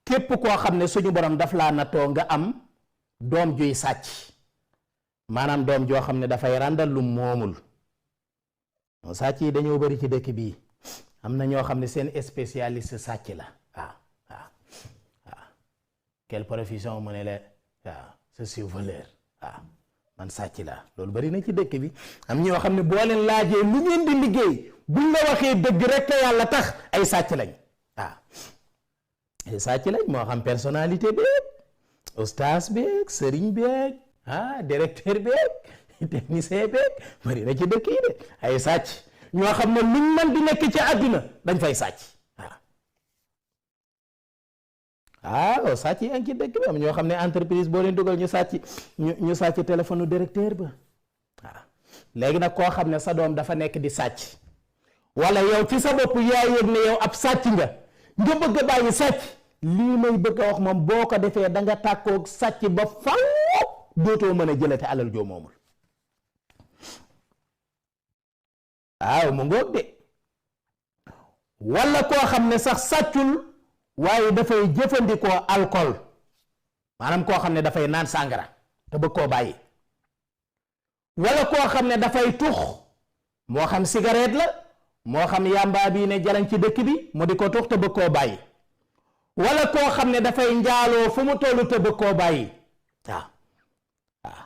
képp koo xam ne suñu borom daf laa nattoo nga am doom juy sàcc maanaam doom joo xam ne dafay ràndal lu moomul sàcc yi dañoo bari ci dëkk bii am na ñoo xam ne seen spécialiste sàcc la waaw quelle profession mu ne la waaw je suis voleur waaw man sàcc la loolu bari na ci dëkk bi am ñoo xam ne boo leen laajee lu ngeen di liggéey buñ la waxee dëgg rek te yàlla tax ay sàcc lañ waaw ay sàcc lañ moo xam personnalité beeg ustaas beeg sëriñ beeg directeur beeg technicien beeg bari na ci dëkk yi de ay sàcc ñoo xam ne luñ mën di nekk ci àdduna dañ fay sàcc waaw sàcc yi ci dëkk bi am ñoo xam ne entreprise boo leen dugal ñu sàcc téléphone directeur ba waaw léegi nag koo xam ne sa doom dafa nekk di sàcc wala yow ci sa bopp yaa yëg ne yow ab sàcc nga bëgg a bàyyi sàcc lii may bëgg a wax moom boo ko defee da nga tàkkoog sàcc ba faw dootoo mën a jëlate alal joo moomul waaw mu ngoog de wala koo xam ne sax sàccul waaye dafay jëfandikoo alcool maanaam koo xam ne dafay naan sàngara te bëgg koo bàyyi wala koo xam ne dafay tux moo xam cigarette la moo xam yàmbaa bii ne jalañ ci dëkk bi mu di ko tux te bëgg koo bàyyi wala koo xam ne dafay njaaloo fu mu tollu te bëgg koo bàyyi waaw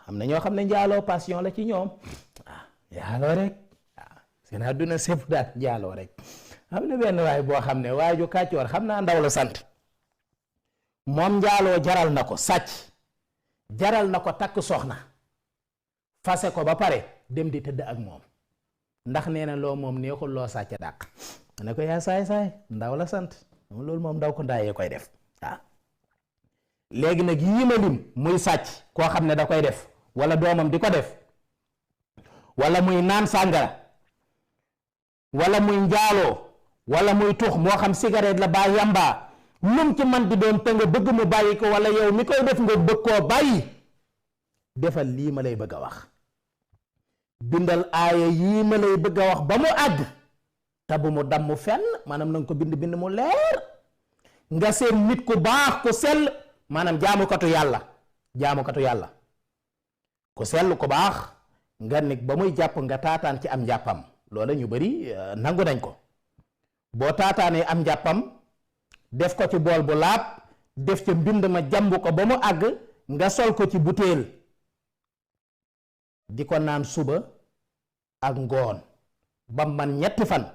am na ñoo xam ne njaaloo passion la ci ñoom njaaloo rek seen àdduna sépp daal njaaloo rek am na benn waay boo xam ne waaju kàccoor xam naa ndaw la sant moom njaaloo jaral na ko sàcc jaral na ko takk soxna fase ko ba pare dem di tëdd ak moom ndax nee na loo moom neexul loo sàcc dàq ma ne ko yaa saay ndaw la sant loolu moom ndaw ko ndaayee koy def waaw léegi nag yii ma lim muy sàcc koo xam ne da koy def wala doomam di ko def wala muy naan sàngara wala muy njaaloo wala muy tux moo xam cigarette la baa yamba lum ci man di doon te nga bëgg mu bàyyi ko wala yow mi koy def nga bëgg koo bàyyi defal lii ma lay bëgg a wax bindal aaya yii ma lay bëgg a wax ba mu àgg te bu mu damm fenn maanaam na nga ko bind mu leer nga seen nit ku baax ku sell maanaam jaamukatu yàlla ku sell ku baax nga nekk ba muy jàpp nga taataan ci am njàppam loola ñu bari nangu nañ ko boo taataanee am njàppam def ko ci bool bu laab def ca mbind ma jàmb ko ba mu àgg nga sol ko ci butéel di ko naan suba ak ngoon ba man 3 fan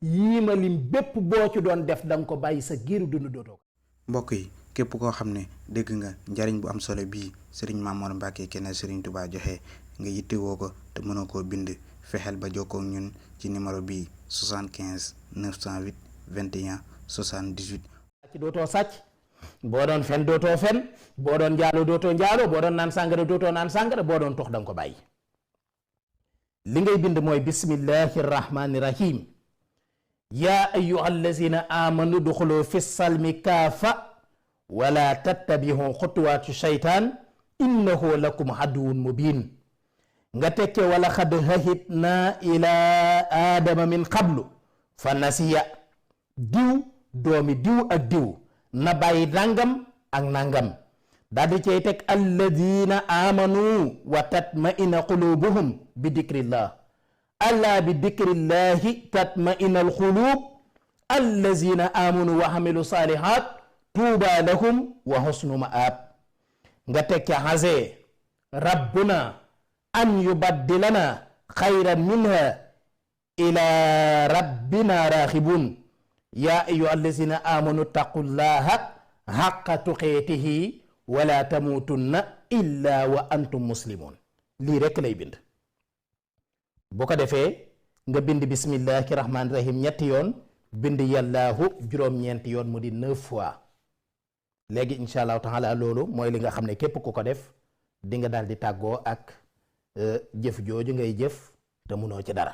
yii ma lim bépp boo ci doon def danga ko bàyyi sa giiru dund dootoo. mbokk yi képp koo xam ne dégg nga njariñ bu am solo bii Serigne Mamour Mbacke kenn Serigne Touba joxe nga yittewoo ko te mënoo koo bind fexeel ba jokkoo ak ñun ci numéro bii 75 908 21 78. sàcc dootoo sàcc boo doon fen dootoo fen boo doon njaaloo dootoo njaaloo boo doon naan sàngara dootoo naan sàngara boo doon tux danga ko bàyyi li ngay bind mooy bismillahi rahmani rahim yaa ayyuha allazina amanu duxulu fi salmi kaafa wala tattabihu xutuwaatu shaytaan innahu lakum aduwwun mubin nga tekke wala xad hahidna ila aadama min qablu fa nasiya diw doomi diw ak diw na bàyyi nangam ak nangam daal di cay teg alladina amanu wa tatma'inna qulubuhum bi dikrillah alla bi dikrillahi tatma'inna alqulub allazina amanu wa amilu salihat tuuba lahum wa husnu ma'ab nga teg ca xase rabbuna an yubaddilana xayran minha ila rabbina raxibun ya ayyuha allazina amanu taqullaha haqqa tuqatihi wala tamutunna illa wa antum muslimun lii rekk lay bind bu ko defee nga bind bismillahi rahmaani rahim 3 yoon bind yàllaahu juróom-ñeenti yoon mu di 9 fois léegi insha allahu taala loolu mooy li nga xam ne képp ku ko def di nga daal di tàggoo ak jëf jooju ngay jëf te munoo ci dara